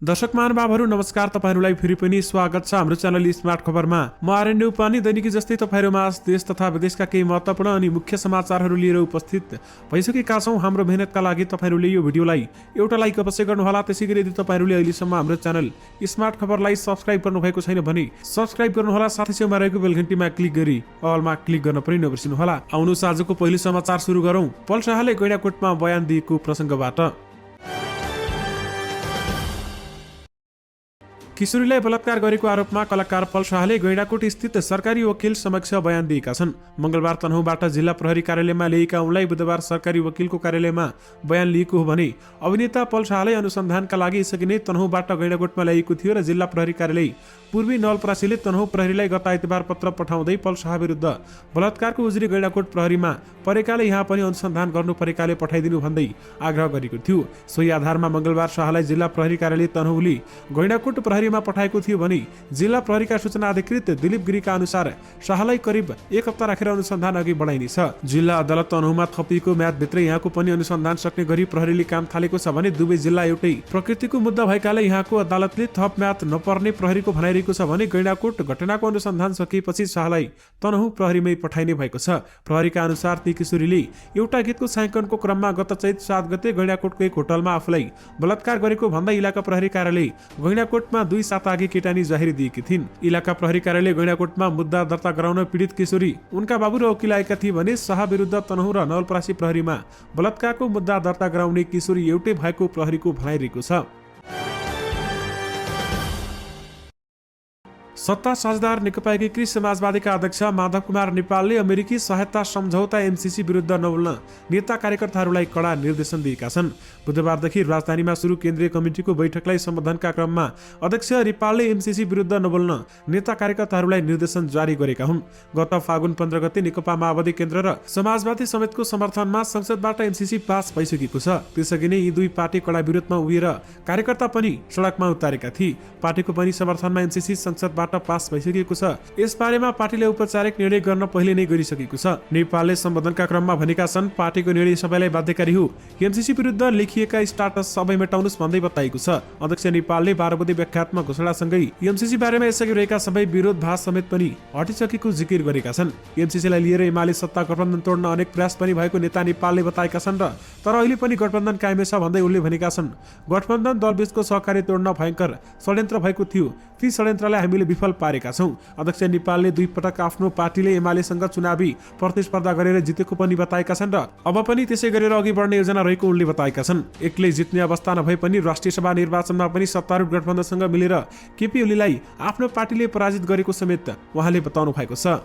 दर्शक महानुभावहरू नमस्कार, तपाईहरुलाई फेरि पनि स्वागत छ हाम्रो च्यानल स्मार्ट खबरमा। म आरएन पनि दैनिकी जस्तै तपाईहरुमा देश तथा विदेशका केही महत्त्वपूर्ण अनि मुख्य समाचारहरू लिएर उपस्थित भइसकेका छौं। हाम्रो मेहनतका लागि तपाईहरुले यो भिडियोलाई एउटा लाइक अवश्य गर्नुहोला। त्यसैगरी यदि तपाईहरुले अहिलेसम्म हाम्रो च्यानल स्मार्ट खबरलाई सब्स्क्राइब गर्नुभएको छैन भने सब्स्क्राइब गर्नुहोला। साथै छेउमा रहेको बेल घण्टीमा क्लिक गरी अलमा क्लिक गर्न पनि नबिर्सिनुहोला। आउनुहोस् आजको पहिलो समाचार सुरु गरौं। पल शाहले गैंडाकोटमा बयान दिएको प्रसंगबाट। किशोरीलाई बलात्कार गरेको आरोपमा कलाकार पल शाहले गैंडाकोट स्थित सरकारी वकिल समक्ष बयान दिएका छन्। मंगलबार तनहुँबाट जिल्ला प्रहरी कार्यालयमा ल्याएका उनलाई बुधबार सरकारी वकिलको कार्यालयमा बयान लिएको हो भने अभिनेता पल शाहले अनुसन्धानका लागि यसअघि नै तनहुँबाट गैंडाकोटमा ल्याएको थियो र जिल्ला प्रहरी कार्यालय पूर्वी नवलपरासीले तनहुँ प्रहरीलाई गत आइतबार पत्र पठाउँदै पल शाह विरुद्ध बलात्कारको उजुरी गैंडाकोट प्रहरीमा परेकाले यहाँ पनि अनुसन्धान गर्नु परेकाले पठाइदिनु भन्दै आग्रह गरेको थियो। सोही आधारमा मंगलबार शाहलाई जिल्ला प्रहरी कार्यालय तनहुँले गैंडाकोट प्रहरीमा पठाएको थियो भने जिल्ला प्रहरीका सूचना अधिकृत दिलीप गिरीका अनुसार शाहलाई करिब एक हप्ता राखेर अनुसन्धान अघि बढाइनेछ। जिल्ला अदालत तनहुँमा थपिएको म्यादभित्रै यहाँको पनि अनुसन्धान सक्ने गरी प्रहरीले काम थालेको छ भने दुवै जिल्ला एउटै प्रकृतिको मुद्दा भएकाले यहाँको अदालतले थप म्याद नपर्ने प्रहरीको भनाइरहेको छ भने गैंडाकोट घटनाको अनुसन्धान सकिएपछि शाहलाई तनहुँ प्रहरीमै पठाइने भएको छ। प्रहरीका अनुसार ती किशोरीले एउटा गीतको छायाङ्कनको क्रममा गत चैत 7 गते गैंडाकोटको एक होटलमा आफूलाई बलात्कार गरेको भन्दै इलाका प्रहरी कार्यालय गैंडाकोटमा 2 साता अघि केटानी जाहेरी दिएकी थिइन्। इलाका प्रहरी कार्यालय गैंडाकोटमा मुद्दा दर्ता गराउन पीडित किशोरी उनका बाबु र वकिल आएका थिए भने शाह विरुद्ध तनहुँ र नवलपरासी प्रहरीमा बलात्कारको मुद्दा दर्ता गराउने किशोरी एउटै भएको प्रहरीको भनाइरहेको छ। सत्ता साझेदार नेकपा एकीकृत समाजवादीका अध्यक्ष माधव कुमार नेपालले अमेरिकी सहायता सम्झौता एमसीसी विरुद्ध नबोल्न नेता कार्यकर्ताहरूलाई कडा निर्देशन दिएका छन्। बुधबारदेखि राजधानीमा सुरु केन्द्रीय कमिटिको बैठकलाई सम्बोधनका क्रममा अध्यक्ष नेपालले एमसीसी विरुद्ध नबोल्न नेता कार्यकर्ताहरूलाई निर्देशन जारी गरेका हुन्। गत फागुन 15 गते नेकपा माओवादी केन्द्र र समाजवादी समेतको समर्थनमा संसदबाट एमसीसी पास भइसकेको छ। त्यसअघि नै यी दुई पार्टी कडा विरोधमा उभिएर कार्यकर्ता पनि सडकमा उतारेका थिए। पार्टीको पनि समर्थनमा एमसीसी संसदबाट पास भइसकेको छ। यसबारेमा पार्टीले औपचारिक निर्णय गर्न पहिले नै गरिसकेको छ। नेपालले सम्बोधनका क्रममा भनेका छन्, पार्टीको निर्णय सबैलाई बाध्यकारी हो। एमसीसी विरुद्ध लेखिएका स्टाटस सबै मेटाउनुस् भन्दै बताएको छ। अध्यक्ष नेपालले 12 बुँदे व्याख्यात्मक घोषणासँगै एमसीसी बारेमा यसअघि रहेका सबै विरोधाभास समेत पनि हटिसकेको जिकिर गरेका छन्। एमसीसीलाई लिएर एमाले सत्ता गठबन्धन तोड्न अनेक प्रयास पनि भएको नेता नेपालले बताएका छन् तर अहिले पनि गठबन्धन कायमै छ भन्दै उनले भनेका छन्, गठबन्धन दलबीचको सहकारी तोड्न भयङ्कर षड्यन्त्र भएको थियो। ती षड्यन्त्रलाई हामीले विफल पारेका छौं। अध्यक्ष नेपालले 2 पटक आफ्नो पार्टीले एमालेसँग चुनावी प्रतिस्पर्धा गरेर जितेको पनि बताएका छन् र अब पनि त्यसै गरेर अघि बढ्ने योजना रहेको उनले बताएका छन्। एक्लै जित्ने अवस्था नभए पनि राष्ट्रिय सभा निर्वाचनमा पनि सत्तारूढ गठबन्धनसँग मिलेर केपी ओलीलाई आफ्नो पार्टीले पराजित गरेको समेत उहाँले बताउनु भएको छ।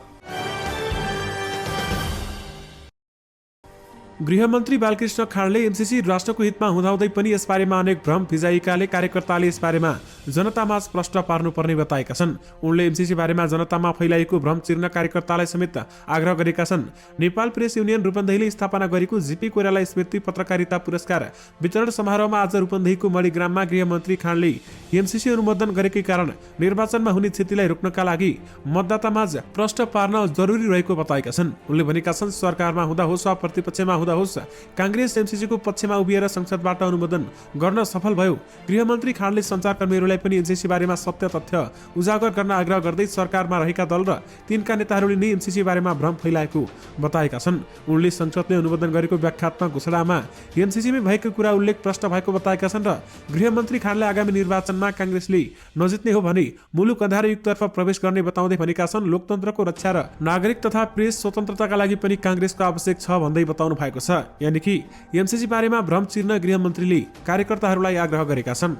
गृहमन्त्री बालकृष्ण खाँडले एमसीसी राष्ट्रको हितमा हुँदाहुँदै पनि यसबारेमा अनेक भ्रम फिजाइएकाले कार्यकर्ताले यसबारेमा जनतामा प्रश्न पार्नुपर्ने बताएका छन्। उनले एमसीसी बारेमा जनतामा फैलाएको भ्रम चिर्न कार्यकर्तालाई समेत आग्रह गरेका छन्। नेपाल प्रेस युनियन रूपन्देहीले स्थापना गरेको जीपी कोइराला स्मृति पत्रकारिता पुरस्कार वितरण समारोहमा आज रूपन्देहीको मणिग्राममा गृहमन्त्री खाँडले एमसीसी अनुमोदन गरेकै कारण निर्वाचनमा हुने क्षतिलाई रोक्नका लागि मतदातामाझ प्रश्न पार्न जरुरी रहेको बताएका छन्। उनले भनेका छन्, सरकारमा हुँदा होस् वा प्रतिपक्षमा हुँदा होस्, कांग्रेस एमसीसीको पक्षमा उभिएर संसदबाट अनुमोदन गर्न सफल भयो। गृहमन्त्री खाँडले सञ्चारकर्मीहरूलाई पनि एमसीसी बारेमा सत्य तथ्य उजागर गर्न आग्रह गर्दै सरकारमा रहेका दल र तिनका नेताहरूले नै एमसीसी बारेमा भ्रम फैलाएको बताएका छन्। उनले संसदले अनुमोदन गरेको व्याख्यात्मक घोषणामा एमसीसीमै भएको कुरा उल्लेख प्रष्ट भएको बताएका छन् र गृहमन्त्री खाँडले आगामी निर्वाचनमा कांग्रेसले नजित्ने हो भने मुलुक अन्धार युगतर्फ प्रवेश गर्ने बताउँदै भनेका छन्, लोकतन्त्रको रक्षा र नागरिक तथा प्रेस स्वतन्त्रताका लागि पनि कांग्रेसको आवश्यक छ भन्दै बताउनु भएको छ। यानि कि एमसीसी बारेमा भ्रम चिर्न गृहमन्त्रीले कार्यकर्ताहरूलाई आग्रह गरेका छन्।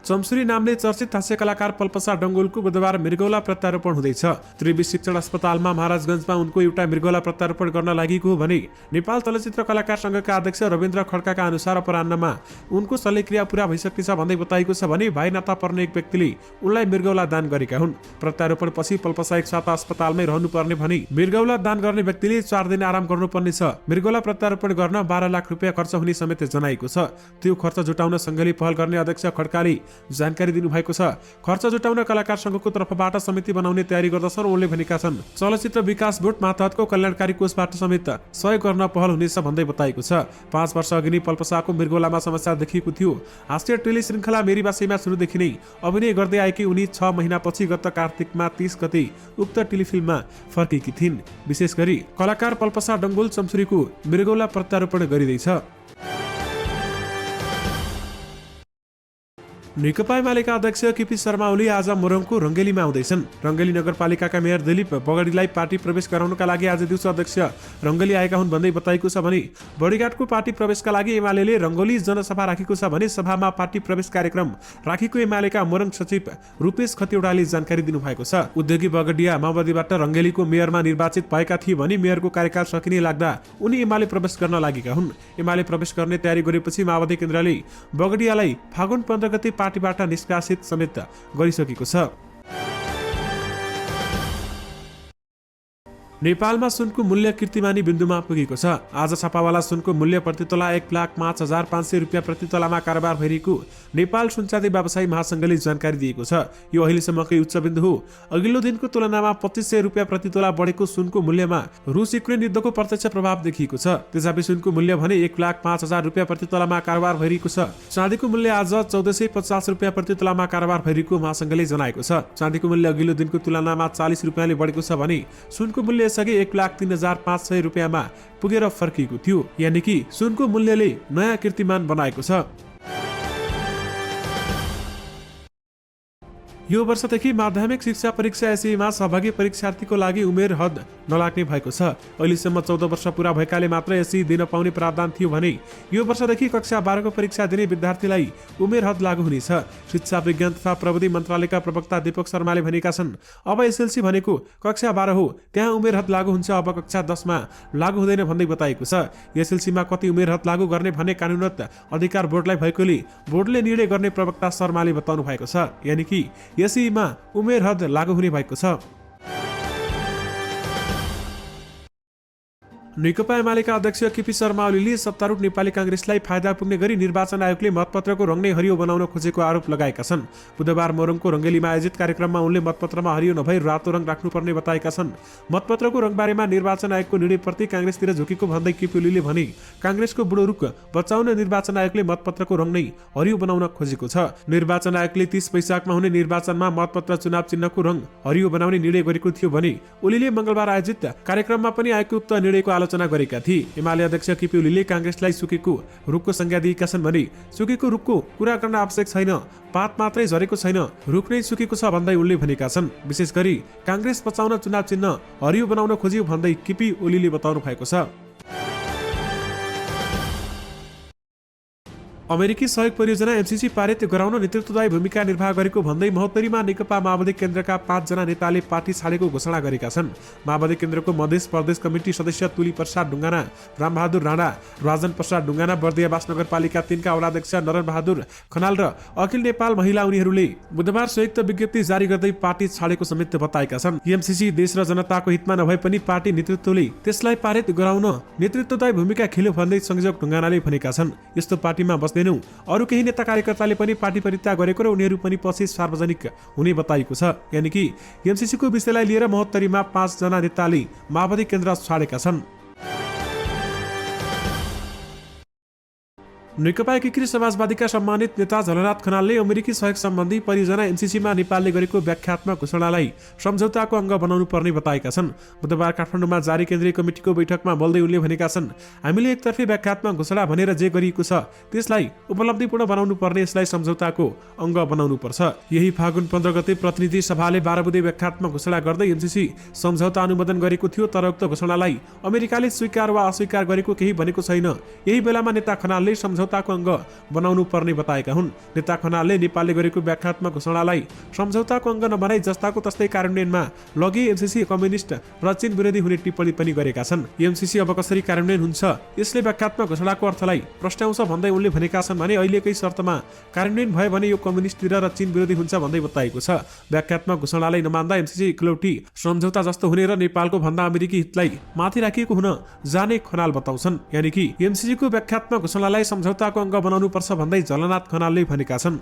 चम्सुरी नामले चर्चित हास्य कलाकार पल्पसा डंगोलको बुधबार मृगौला प्रत्यारोपण हुँदैछ। त्रिवी शिक्षण अस्पतालमा महाराजगञ्जमा उनको एउटा मृगौला प्रत्यारोपण गर्न लागेको हो भने नेपाल चलचित्र कलाकार संघका अध्यक्ष रविन्द्र खड्काका अनुसार अपराह्नमा उनको शल्यक्रिया पूरा भइसकेछ भन्दै बताइएको छ भने भाइ नाता पर्ने एक व्यक्तिले उनलाई मृगौला दान गरेका हुन्। प्रत्यारोपण पछि पल्पसा एक साता अस्पतालमै रहनुपर्ने भने मृगौला दान गर्ने व्यक्तिले 4 दिन आराम गर्नुपर्नेछ। मृगौला प्रत्यारोपण गर्न 12 लाख रुपियाँ खर्च हुने समेत जनाएको छ। त्यो खर्च जुटाउन संघले पहल गर्ने अध्यक्ष खड्काले जानकारी दिनुभएको छ। खर्च जुटाउन कलाकार संघको तर्फबाट समिति बनाउने तयारी गर्दछन् उनले भनेका छन्। चलचित्र विकास बोर्ड मातहतको कल्याणकारी कोषबाट समेत सहयोग गर्न पहल हुनेछ भन्दै बताएको छ। 5 वर्ष अघि नै पल्पसाको मृगौलामा समस्या देखिएको थियो। हास्य टेलिश्रृङ्खला मेरी बासीमा सुरुदेखि नै अभिनय गर्दै आएकी उनी 6 महिनापछि गत कार्तिकमा 30 गते उक्त टेलिफिल्ममा फर्केकी थिइन्। विशेष गरी कलाकार पल्पसा डङ्गोल चम्सुरीको मृगौला प्रत्यारोपण गरिँदैछ। नेकपा एमालेका अध्यक्ष केपी शर्मा ओली आज मोरङको रङ्गेलीमा आउँदैछन्। रङ्गेली नगरपालिकाका मेयर दिलीप बगडीलाई पार्टी प्रवेश गराउनका लागि आज दिउँसो अध्यक्ष रङ्गेली आएका हुन् भन्दै बताइएको छ भने बडीगार्डको पार्टी प्रवेशका लागि एमाले रङ्गोली जनसभा राखेको छ भने सभामा पार्टी प्रवेश कार्यक्रम राखेको एमालेका मोरङ सचिव रूपेश खतिवडाले जानकारी दिनुभएको छ। उद्योगी बगडिया माओवादीबाट रङ्गेलीको मेयरमा निर्वाचित भएका थिए भने मेयरको कार्यकाल सकिने लाग्दा उनी एमाले प्रवेश गर्न लागेका हुन्। एमाले प्रवेश गर्ने तयारी गरेपछि माओवादी केन्द्रले बगडियालाई फागुन 15 गते पार्टीबाट निष्कासित समेत गरिसकेको छ। नेपालमा सुनको मूल्य कीर्तिमानी बिन्दुमा पुगेको छ। आज छापावाला सुनको मूल्य प्रति तोला 1,05,500 रुपियाँ प्रति तोलामा कारोबार भइरहेको नेपाल सुनचाँदी व्यवसायी महासंघले जानकारी दिएको छ। यो अहिलेसम्मकै उच्च बिन्दु हो। अघिल्लो दिनको तुलनामा 2500 रुपियाँ प्रति तोला बढेको सुनको मूल्यमा रुस युक्रेन युद्धको प्रत्यक्ष प्रभाव देखिएको छ। तेजाबी सुनको मूल्य भने 1,05,000 रुपियाँ प्रति तोलामा कारोबार भइरहेको छ। चाँदीको मूल्य आज 1450 रुपियाँ प्रति तोलामा कारोबार भइरहेको महासंघले जनाएको छ। चाँदीको मूल्य अघिल्लो दिनको तुलनामा 40 रुपियाँले बढेको छ भने सुनको मूल्य यसअघि 1,03,500 रुपियाँमा पुगेर फर्किएको थियो। यानि कि सुनको मूल्यले नयाँ कीर्तिमान बनाएको छ। यो वर्षदेखि माध्यमिक शिक्षा परीक्षा एसईमा सहभागी परीक्षार्थीको लागि उमेर हद नलाग्ने भएको छ। अहिलेसम्म 14 वर्ष पूरा भएकाले मात्र एसई दिन पाउने प्रावधान थियो भने यो वर्षदेखि कक्षा 12 को परीक्षा दिने विद्यार्थीलाई उमेर हद लागू हुनेछ। शिक्षा विज्ञान तथा प्रविधि मन्त्रालयका प्रवक्ता दीपक शर्माले भनेका छन्, अब एसएलसी भनेको कक्षा 12 हो, त्यहाँ उमेर हद लागू हुन्छ, अब कक्षा 10 मा लागू हुँदैन भन्दै बताएको छ। एसएलसीमा कति उमेर हद लागू गर्ने भन्ने कानुनगत अधिकार बोर्डलाई भएकोले बोर्डले निर्णय गर्ने प्रवक्ता शर्माले बताउनु भएको छ। यानि कि एसईमा उमेर हद लागू हुने भएको छ। नेकपा एमालेका अध्यक्ष केपी शर्मा ओलीले सत्तारूढ नेपाली कांग्रेसलाई फाइदा पुग्ने गरी निर्वाचन आयोगले मतपत्रको रङ नै हरियो बनाउन खोजेको आरोप लगाएका छन्। बुधबार मोरङको रङ्गेलीमा आयोजित कार्यक्रममा उनले मतपत्रमा हरियो नभई रातो रङ राख्नुपर्ने बताएका छन्। मतपत्रको रङबारेमा निर्वाचन आयोगको निर्णयप्रति कांग्रेसतिर झुकेको भन्दै केपी ओलीले भने कांग्रेसको बुढो रुख बचाउन निर्वाचन आयोगले मतपत्रको रङ नै हरियो बनाउन खोजेको छ। निर्वाचन आयोगले 30 वैशाखमा हुने निर्वाचनमा मतपत्र चुनाव चिन्हको रङ हरियो बनाउने निर्णय गरेको थियो भने ओलीले मंगलबार आयोजित कार्यक्रममा पनि आयोगको उक्त निर्णयको आलोचना गरेका थिए। एमाले अध्यक्ष केपी ओलीले कांग्रेसलाई सुकेको रुखको संज्ञा दिएका छन् भने सुकेको रुखको कुरा गर्न आवश्यक छैन, पात मात्रै झरेको छैन, रुख नै सुकेको छ भन्दै उनले भनेका छन्। विशेष गरी कांग्रेस बचाउन चुनाव चिन्ह हरियो बनाउन खोजियो भन्दै केपी ओलीले बताउनु भएको छ। अमेरिकी सहयोग परियोजना एमसीसी पारित गराउन नेतृत्वदायी भूमिका निर्वाह गरेको भन्दै महोत्तरीमा नेकपा माओवादी केन्द्रका 5 जना नेताले पार्टी छाडेको घोषणा गरेका छन्। माओवादी केन्द्रको मधेस प्रदेश कमिटी सदस्य तुली प्रसाद ढुङ्गाना, रामबहादुर राणा, राजन प्रसाद ढुङ्गाना, बर्दियावास नगरपालिका 3 का वडा अध्यक्ष नरन बहादुर खनाल र अखिल नेपाल महिला उनीहरूले बुधबार संयुक्त विज्ञप्ति जारी गर्दै पार्टी छाडेको समेत बताएका छन्। एमसीसी देश र जनताको हितमा नभए पनि पार्टी नेतृत्वले त्यसलाई पारित गराउन नेतृत्वदायी भूमिका खेल्यो भन्दै संयोजक ढुङ्गानाले भनेका छन्। यस्तो पार्टीमा अरू केही नेता कार्यकर्ताले पनि पार्टी परित्याग गरेको र उनीहरू पनि पछि सार्वजनिक हुने बताइएको छ। यानि कि एमसीसी को विषयलाई लिएर महोत्तरीमा 5 जना नेताले माओवादी केन्द्र छाडेका छन्। नेकपा एकीकृत समाजवादीका सम्मानित नेता झलनाथ खनालले अमेरिकी सहयोग सम्बन्धी परियोजना एमसीसीमा नेपालले गरेको व्याख्यात्मक घोषणालाई सम्झौताको अङ्ग बनाउनु पर्ने बताएका छन्। बुधबार काठमाडौँमा जारी केन्द्रीय कमिटीको बैठकमा बोल्दै उनले भनेका छन्, हामीले एकतर्फी व्याख्यात्मक घोषणा भनेर जे गरिएको छ त्यसलाई उपलब्धिपूर्ण बनाउनु पर्ने, यसलाई सम्झौताको अङ्ग बनाउनु पर्छ। यही फागुन 15 गते प्रतिनिधि सभाले 12 बुँदे व्याख्यात्मक घोषणा गर्दै एमसीसी सम्झौता अनुमोदन गरेको थियो, तर उक्त घोषणालाई अमेरिकाले स्वीकार वा अस्वीकार गरेको केही भनेको छैन। यही बेलामा नेता खनालले सम्झौताको अङ्ग बनाउनु पर्ने बताएका हुन्। नेता खनालले नेपालले गरेको व्याख्यात्मक घोषणालाई सम्झौताको अङ्ग नबनाई जस्ताको तस्तै कार्यान्वयनमा लगे एमसीसी कम्युनिस्ट र चीन विरोधी हुने टिप्पणी पनि गरेका छन्। एमसीसी अब कसरी कार्यान्वयन हुन्छ यसले व्याख्यात्मक घोषणाको अर्थलाई प्रश्नाउँछ भन्दै उनले भनेका छन् भने अहिलेकै शर्तमा कार्यान्वयन भयो भने यो कम्युनिस्टतिर र चीन विरोधी हुन्छ भन्दै बताएको छ। व्याख्यात्मक घोषणालाई नमान्दा एमसीसी इकलौटी सम्झौता जस्तो हुने र नेपालको भन्दा अमेरिकी हितलाई माथि राखिएको हुन जाने खनाल बताउँछन्। यानि कि एमसीसी को व्याख्यात्मक घोषणालाई सम्झौताको अङ्ग बनाउनु पर्छ भन्दै झलनाथ खनालले भनेका छन्।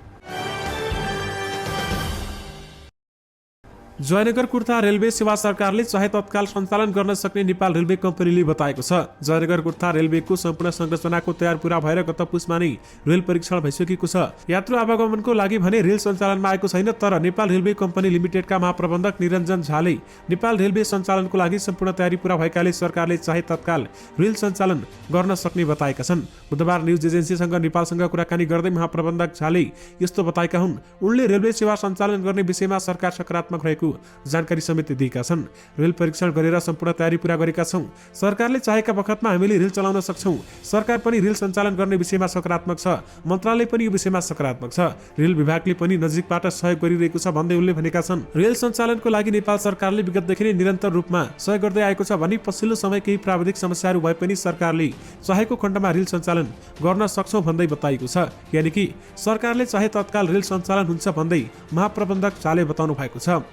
जयनगर कुर्था रेलवे सेवा सरकारले चाहे तत्काल सञ्चालन गर्न सक्ने नेपाल रेलवे कम्पनीले बताएको छ। जयनगर कुर्था रेलवेको सम्पूर्ण संरचनाको तयार पूरा भएर गत पुसमा नै रेल परीक्षण भइसकेको छ। यात्रु आवागमनको लागि भने रेल सञ्चालनमा आएको छैन, तर नेपाल रेलवे कम्पनी लिमिटेडका महाप्रबन्धक निरञ्जन झाले नेपाल रेलवे सञ्चालनको लागि सम्पूर्ण तयारी पूरा भएकाले सरकारले चाहे तत्काल रेल सञ्चालन गर्न सक्ने बताएका छन्। बुधबार न्युज एजेन्सीसँग नेपालसँग कुराकानी गर्दै महाप्रबन्धक झाले यस्तो बताएका हुन्। उनले रेलवे सेवा सञ्चालन गर्ने विषयमा सरकार सकारात्मक रहेको जानकारी समेत दिएका छन्। रेल परीक्षण गरेर सम्पूर्ण तयारी पूरा गरेका छौं। सरकारले चाहेका बखतमा हामीले रेल चलाउन सक्छौं। सरकार पनि रेल सञ्चालन गर्ने विषयमा सकारात्मक छ। मन्त्रालय पनि यो विषयमा सकारात्मक छ। रेल विभागले पनि नजिकबाट सहयोग गरिरहेको छ भन्दै उनले भनेका छन्। रेल सञ्चालनको लागि नेपाल सरकारले विगतदेखि नै निरन्तर रूपमा सहयोग गर्दै आएको छ भने पछिल्लो समय केही प्राविधिक समस्याहरू भए पनि सरकारले चाहेको खण्डमा रेल सञ्चालन गर्न सक्छौं भन्दै बताइएको छ। यानि कि सरकारले चाहे तत्काल रेल सञ्चालन हुन्छ भन्दै महाप्रबन्धक झाले बताउनु भएको छ।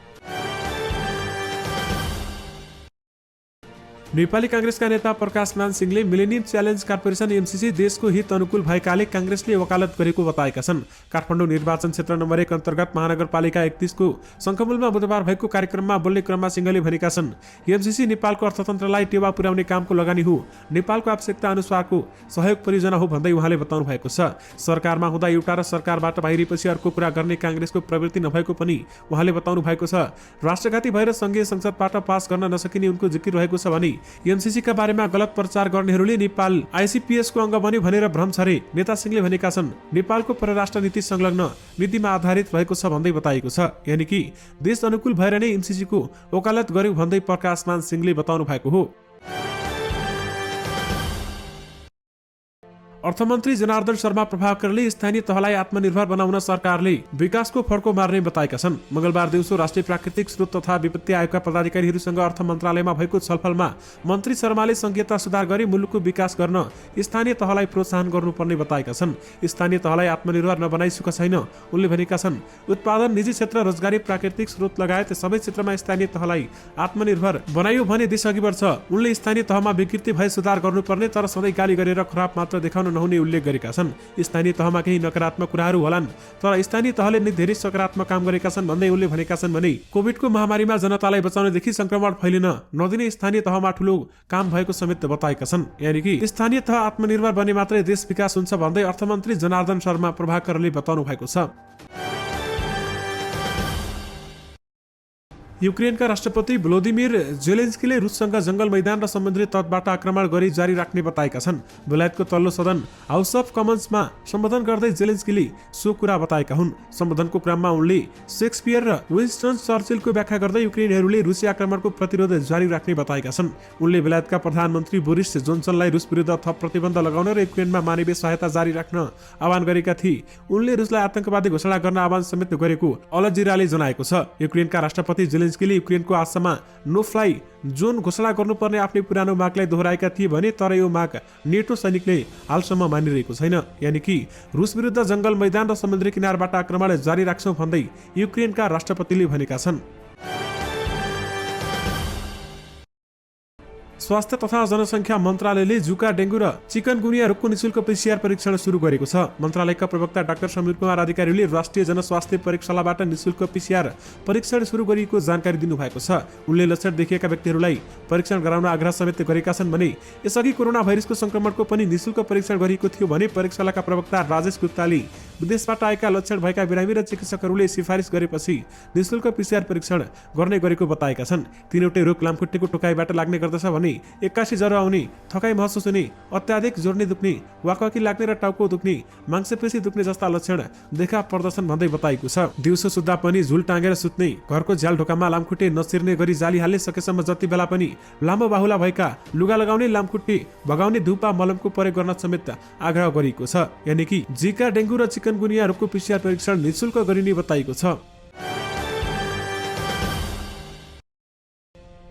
नेपाली कांग्रेसका नेता प्रकाश मान सिंहले मिलेनियम च्यालेन्ज कर्पोरेसन एमसीसी देशको हित अनुकूल भएकाले कांग्रेसले वकालत गरेको बताएका छन्। काठमाडौँ निर्वाचन क्षेत्र नम्बर 1 अन्तर्गत महानगरपालिका 31 को शङ्खमूलमा बुधबार भएको कार्यक्रममा बोल्ने क्रममा सिंहले भनेका छन्, एमसीसी नेपालको अर्थतन्त्रलाई टेवा पुर्याउने कामको लगानी हो, नेपालको आवश्यकता अनुसारको सहयोग परियोजना हो भन्दै उहाँले बताउनु भएको छ। सरकारमा हुँदा एउटा र सरकारबाट बाहिरिएपछि अर्को कुरा गर्ने कांग्रेसको प्रवृत्ति नभएको पनि उहाँले बताउनु भएको छ। राष्ट्रघाती भएर संघीय संसदबाट पास गर्न नसकिने उनको जिकिर रहेको छ भने एमसीसी का बारेमा गलत प्रचार गर्नेहरूले नेपाल आईसीपीएस को अंग बन्यो भनेर भ्रम छरे नेता सिंहले भनेका छन्। नेपालको परराष्ट्र नीति संलग्न नीतिमा आधारित भएको छ भन्दै बताइएको छ। यानि कि देश अनुकूल भएर नै एमसीसी को वकालत गर्यो भन्दै प्रकाश मान सिंहले बताउनु भएको हो। अर्थमन्त्री जनार्दन शर्मा प्रभाकरले स्थानीय तहलाई आत्मनिर्भर बनाउन सरकारले विकासको फड्को मार्ने बताएका छन्। मंगलबार दिउँसो राष्ट्रिय प्राकृतिक स्रोत तथा विपत्ति आयोगका पदाधिकारीहरूसँग अर्थ मन्त्रालयमा भएको छलफलमा मन्त्री शर्माले संघीयता सुधार गरी मुलुकको विकास गर्न स्थानीय तहलाई प्रोत्साहन गर्नुपर्ने बताएका छन्। स्थानीय तहलाई आत्मनिर्भर नबनाई सुख छैन उनले भनेका छन्। उत्पादन, निजी क्षेत्र, रोजगारी, प्राकृतिक स्रोत लगायत सबै क्षेत्रमा स्थानीय तहलाई आत्मनिर्भर बनाइयो भने देश अघि बढ्छ। उनले स्थानीय तहमा विकृति भए सुधार गर्नुपर्ने, तर सधैँ गाली गरेर खराब मात्र देखाउन नहुने उल्लेख गरेका छन्। स्थानीय तहमा केही नकारात्मक कुराहरू होलान्, तर स्थानीय तहले नै धेरै सकारात्मक काम गरेका छन् भन्दै उनले भनेका छन् भने कोभिडको महामारीमा जनतालाई बचाउनेदेखि संक्रमण फैलिन नदिने स्थानीय तहमा ठूलो काम भएको समेत बताएका छन्। यानि कि स्थानीय तह आत्मनिर्भर बने मात्रै देश विकास हुन्छ भन्दै अर्थमन्त्री जनार्दन शर्मा प्रभाकरले बताउनु भएको छ। युक्रेनका राष्ट्रपति भ्लोदिमिर जेलेन्स्कीले रुससँग जंगल मैदान र समुद्री तटबाट आक्रमण गरी जारी राख्ने बताएका छन्। बेलायतको तल्लो सदन हाउस अफ कमन्समा सम्बोधन गर्दै जेलेन्स्कीले सो कुरा बताएका हुन्। सम्बोधनको क्रममा उनले शेक्सपियर र विन्स्टन चर्चिलको व्याख्या गर्दै युक्रेनीहरूले रुसी आक्रमणको प्रतिरोध जारी राख्ने बताएका छन्। उनले बेलायतका प्रधानमन्त्री बोरिस जोन्सनलाई रुस विरुद्ध थप प्रतिबन्ध लगाउन र युक्रेनमा मानवीय सहायता जारी राख्न आह्वान गरेका थिए। उनले रुसलाई आतंकवादी घोषणा गर्न आह्वान समेत गरेको अल जजिराले जनाएको छ। युक्रेनका राष्ट्रपति जेलेन्स्कीले युक्रेनको आशामा नो फ्लाई जोन घोषणा गर्नुपर्ने आफ्नै पुरानो मागलाई दोहोऱ्याएका थिए भने, तर यो माग नेटो सैनिकले हालसम्म मानिरहेको छैन। यानि कि रुस विरुद्ध जंगल मैदान र समुद्री किनारबाट आक्रमण जारी राख्छौं भन्दै युक्रेनका राष्ट्रपतिले भनेका छन्। स्वास्थ्य तथा जनसंख्या मन्त्रालयले जुका, डेंगू र चिकनगुनिया रोगको निशुल्क पीसीआर परीक्षण सुरु गरेको छ। मन्त्रालयका प्रवक्ता डाक्टर समीर कुमार अधिकारीले राष्ट्रिय जनस्वास्थ्य प्रयोगशालाबाट निशुल्क पीसीआर परीक्षण सुरु गरिएको जानकारी दिनुभएको छ। उनले लक्षण देखिएका व्यक्तिहरूलाई परीक्षण गराउन आग्रह समेत गरेका छन् भने यसअघि कोरोना भाइरसको संक्रमणको पनि निशुल्क परीक्षण गरिएको थियो भने प्रयोगशालाका प्रवक्ता राजेश गुप्ताले विदेशबाट आएका लक्षण भएका बिरामी र चिकित्सकहरूले सिफारिस गरेपछि निशुल्क पीसीआर परीक्षण गर्ने गरेको बताएका छन्। तीनवटै रोग लामखुट्टेको टोकाइबाट लाग्ने गर्दछ भने 81 ज्वरो आउने, थकाइ महसुस हुने, अत्याधिक जोर्नी दुख्ने, वाकवाकी लाग्ने र टाउको दुख्ने, मांसपेशी दुख्ने जस्ता लक्षण देखा पर्दछन् भन्दै बताइएको छ। दिउँसो सुत्दा पनि झुल टाँगेर सुत्ने, घरको झ्याल ढोकामा लामखुट्टे नचिर्ने गरी जाली हाल्ने, सकेसम्म जति बेला पनि लामो बाहुला भएका लुगा लगाउने, लामखुट्टे भगाउने धुपा मलमको प्रयोग गर्न समेत आग्रह गरिएको छ। यानि कि जिका, डेंगू र चिकनगुनिया रोगको पीसीआर परीक्षण निशुल्क गरिने बताइएको छ।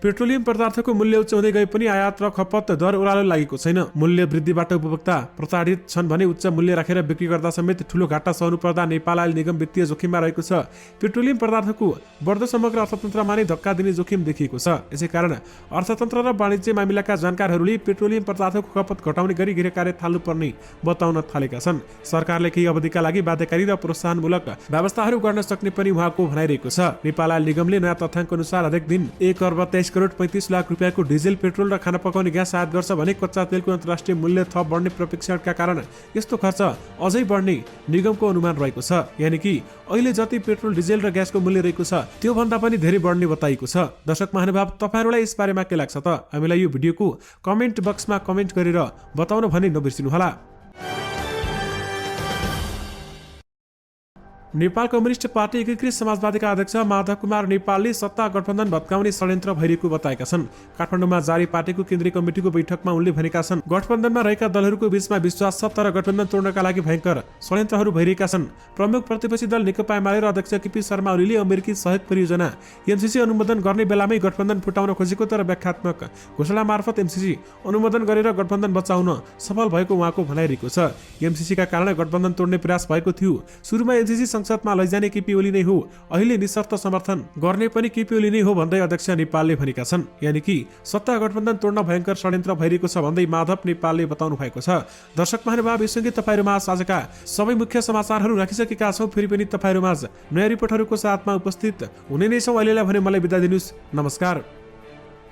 पेट्रोलियम पदार्थको मूल्य उच्च हुँदै गए पनि आयात र खपत दर ओह्रालो लागेको छैन। मूल्य वृद्धिबाट उपभोक्ता प्रताडित छन् भने उच्च मूल्य राखेर बिक्री गर्दा समेत ठूलो घाटा सहनु पर्दा नेपाल आयल निगम वित्तीय जोखिममा रहेको छ। पेट्रोलियम पदार्थको बढ्दो समग्र अर्थतन्त्रमा नै धक्का दिने जोखिम देखिएको छ। यसैकारण अर्थतन्त्र र वाणिज्य मामिलाका जानकारहरूले पेट्रोलियम पदार्थको खपत घटाउने गरी गृह कार्य थाल्नुपर्ने बताउन थालेका छन्। सरकारले केही अवधिका लागि बाध्यकारी र प्रोत्साहनमूलक व्यवस्थाहरू गर्न सक्ने पनि उहाँको भनाइरहेको छ। नेपाल आयल निगमले नयाँ तथ्याङ्क अनुसार हरेक दिन 1 अर्ब 23 करोड 35 लाख रुपियाँको डिजेल, पेट्रोल र खाना पकाउने ग्यास आयात गर्छ भने कच्चा तेलको अन्तर्राष्ट्रिय मूल्य थप बढ्ने प्रशिक्षणका कारण यस्तो खर्च अझै बढ्ने निगमको अनुमान रहेको छ। यानि कि अहिले जति पेट्रोल, डिजेल र ग्यासको मूल्य रहेको छ त्यो भन्दा पनि धेरै बढ्ने बताइएको छ। दर्शक महानुभाव, तपाईहरुलाई यस बारेमा के लाग्छ त? हामीलाई यो भिडियोको कमेन्ट बक्समा कमेन्ट गरेर बताउन भने नबिर्सिनुहोला। नेपाल कम्युनिस्ट पार्टी एकीकृत समाजवादीका अध्यक्ष माधव कुमार नेपालले सत्ता गठबन्धन भत्काउने षड्यन्त्र भइरहेको बताएका छन्। काठमाडौँमा जारी पार्टीको केन्द्रीय कमिटिको बैठकमा उनले भनेका छन्, गठबन्धनमा रहेका दलहरूको बीचमा विश्वास छ तर गठबन्धन तोड्नका लागि भयंकर षड्यन्त्रहरू भइरहेका छन्। प्रमुख प्रतिपक्षी दल नेकपा एमाले र अध्यक्ष केपी शर्मा ओलीले अमेरिकी सहयोग परियोजना एमसीसी अनुमोदन गर्ने बेलामै गठबन्धन फुटाउन खोजेको तर व्याख्यात्मक घोषणा मार्फत एमसीसी अनुमोदन गरेर गठबन्धन बचाउन सफल भएको उहाँको भनाइरहेको छ। एमसीसीका कारण गठबन्धन तोड्ने प्रयास भएको थियो। सुरुमा एमसीसी संसदमा लैजाने केपी ओली नै हो, अहिले निशर्त समर्थन गर्ने पनि केपी ओली नै हो भन्दै अध्यक्ष नेपालले भनेका छन्। यानि कि सत्ता गठबन्धन तोड्न भयंकर षड्यन्त्र भइरहेको छ भन्दै माधव नेपालले बताउनु भएको छ। दर्शक महानुभाव, यससँगै तपाईहरुमाझ आजका सबै मुख्य समाचारहरू राखिसकेका छौं। फेरि पनि तपाईहरुमाझ नयाँ रिपोर्टहरूको साथमा उपस्थित हुने नै छौं। अहिलेलाई भने मलाई बिदा दिनुस्। नमस्कार।